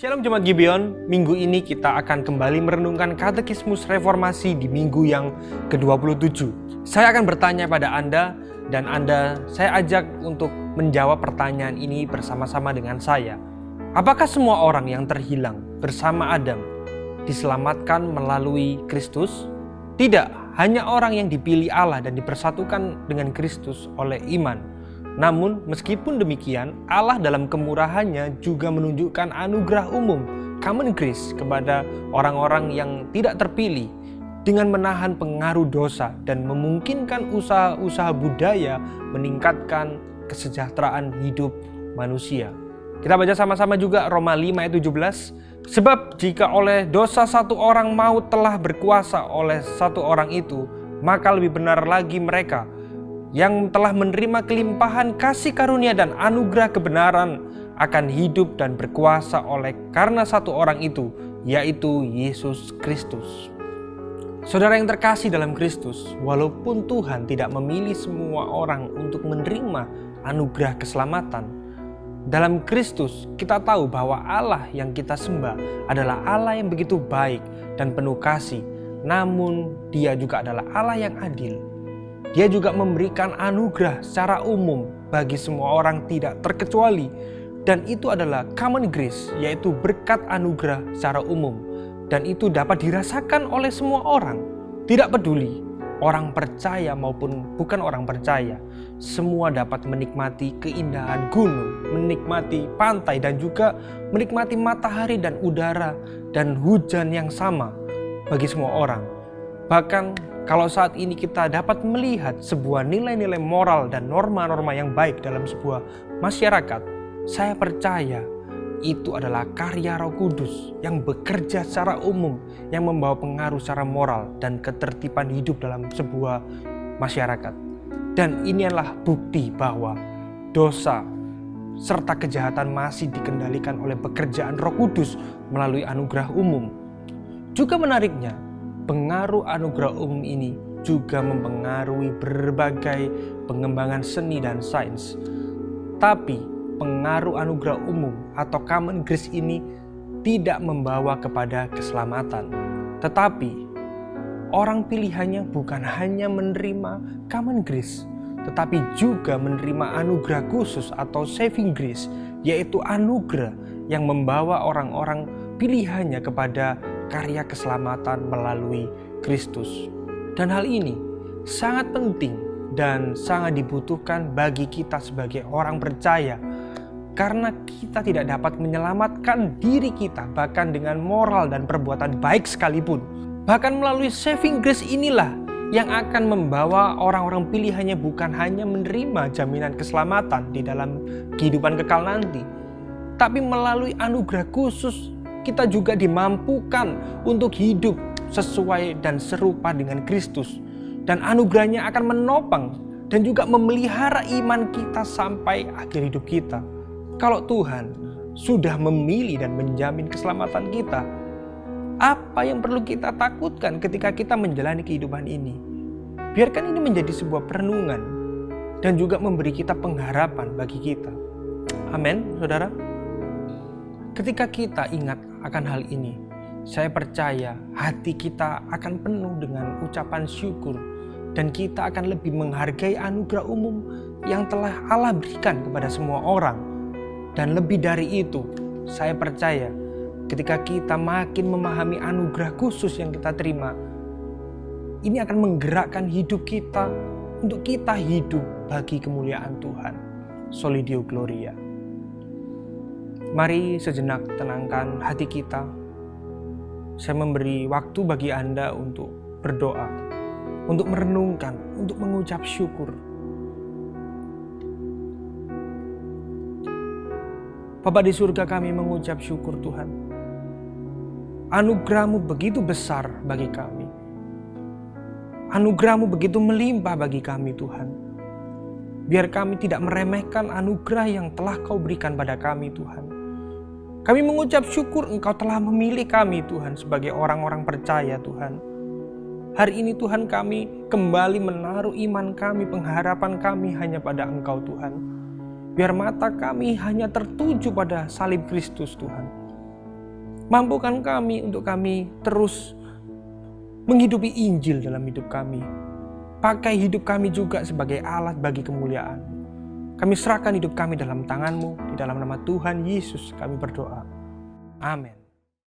Shalom Jemaat Gibeon, minggu ini kita akan kembali merenungkan Katekismus Reformasi di minggu yang ke-27. Saya akan bertanya pada Anda dan saya ajak untuk menjawab pertanyaan ini bersama-sama dengan saya. Apakah semua orang yang terhilang bersama Adam diselamatkan melalui Kristus? Tidak, hanya orang yang dipilih Allah dan dipersatukan dengan Kristus oleh iman. Namun, meskipun demikian, Allah dalam kemurahannya juga menunjukkan anugerah umum, common grace, kepada orang-orang yang tidak terpilih dengan menahan pengaruh dosa dan memungkinkan usaha-usaha budaya meningkatkan kesejahteraan hidup manusia. Kita baca sama-sama juga Roma 5 ayat 17. Sebab jika oleh dosa satu orang maut telah berkuasa oleh satu orang itu, maka lebih benar lagi mereka yang telah menerima kelimpahan kasih karunia dan anugerah kebenaran akan hidup dan berkuasa oleh karena satu orang itu, yaitu Yesus Kristus. Saudara yang terkasih dalam Kristus, walaupun Tuhan tidak memilih semua orang untuk menerima anugerah keselamatan, dalam Kristus kita tahu bahwa Allah yang kita sembah adalah Allah yang begitu baik dan penuh kasih, namun Dia juga adalah Allah yang adil. Dia juga memberikan anugerah secara umum bagi semua orang tidak terkecuali. Dan itu adalah common grace, yaitu berkat anugerah secara umum. Dan itu dapat dirasakan oleh semua orang. Tidak peduli orang percaya maupun bukan orang percaya. Semua dapat menikmati keindahan gunung, menikmati pantai dan juga menikmati matahari dan udara dan hujan yang sama bagi semua orang. Bahkan kalau saat ini kita dapat melihat sebuah nilai-nilai moral dan norma-norma yang baik dalam sebuah masyarakat, saya percaya itu adalah karya Roh Kudus yang bekerja secara umum, yang membawa pengaruh secara moral dan ketertiban hidup dalam sebuah masyarakat. Dan ini adalah bukti bahwa dosa serta kejahatan masih dikendalikan oleh pekerjaan Roh Kudus melalui anugerah umum. Juga menariknya, pengaruh anugerah umum ini juga mempengaruhi berbagai pengembangan seni dan sains. Tapi pengaruh anugerah umum atau common grace ini tidak membawa kepada keselamatan. Tetapi orang pilihannya bukan hanya menerima common grace, tetapi juga menerima anugerah khusus atau saving grace, yaitu anugerah yang membawa orang-orang pilihannya kepada karya keselamatan melalui Kristus. Dan hal ini sangat penting dan sangat dibutuhkan bagi kita sebagai orang percaya, karena kita tidak dapat menyelamatkan diri kita bahkan dengan moral dan perbuatan baik sekalipun. Bahkan melalui saving grace inilah yang akan membawa orang-orang pilihannya bukan hanya menerima jaminan keselamatan di dalam kehidupan kekal nanti, tapi melalui anugerah khusus kita juga dimampukan untuk hidup sesuai dan serupa dengan Kristus. Dan anugerahnya akan menopang dan juga memelihara iman kita sampai akhir hidup kita. Kalau Tuhan sudah memilih dan menjamin keselamatan kita, apa yang perlu kita takutkan ketika kita menjalani kehidupan ini? Biarkan ini menjadi sebuah perenungan dan juga memberi kita pengharapan bagi kita. Amin, saudara. Ketika kita ingat akan hal ini, saya percaya hati kita akan penuh dengan ucapan syukur dan kita akan lebih menghargai anugerah umum yang telah Allah berikan kepada semua orang. Dan lebih dari itu, saya percaya ketika kita makin memahami anugerah khusus yang kita terima, ini akan menggerakkan hidup kita untuk kita hidup bagi kemuliaan Tuhan. Soli Deo Gloria. Mari sejenak tenangkan hati kita. Saya memberi waktu bagi Anda untuk berdoa, untuk merenungkan, untuk mengucap syukur. Bapa di surga, kami mengucap syukur Tuhan. Anugerah-Mu begitu besar bagi kami. Anugerah-Mu begitu melimpah bagi kami Tuhan. Biar kami tidak meremehkan anugerah yang telah Kau berikan pada kami Tuhan. Kami mengucap syukur Engkau telah memilih kami Tuhan sebagai orang-orang percaya Tuhan. Hari ini Tuhan kami kembali menaruh iman kami, pengharapan kami hanya pada Engkau Tuhan. Biar mata kami hanya tertuju pada salib Kristus Tuhan. Mampukan kami untuk kami terus menghidupi Injil dalam hidup kami. Pakai hidup kami juga sebagai alat bagi kemuliaan. Kami serahkan hidup kami dalam tangan-Mu. Di dalam nama Tuhan Yesus kami berdoa. Amin.